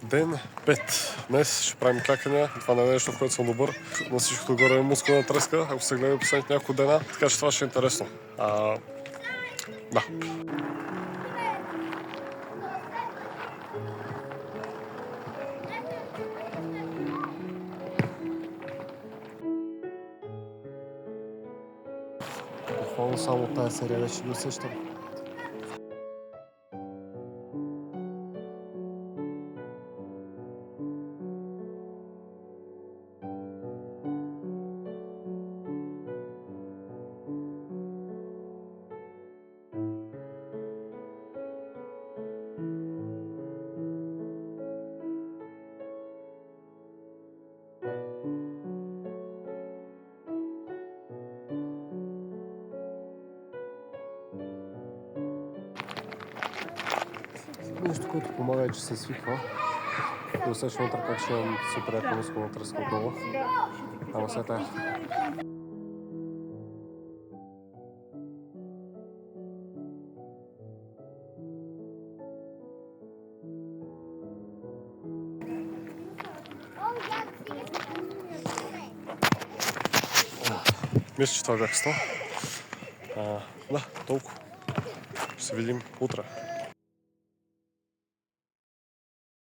Ден 5. Днес ще правим клякания. Това не е нещо, в което съм добър. На всичкото горе е мускулна треска, ако се гледа последните няколко дена. Така че това ще е интересно. Да. Буквално само от тази серия вече ги усещам. Нещо, което помага е, че се свиква. И усещам утре как ще имам супер яка мускулна треска отново. Ама след тая. Мисля, че това бях 100. Да, толкова. Ще се видим утре.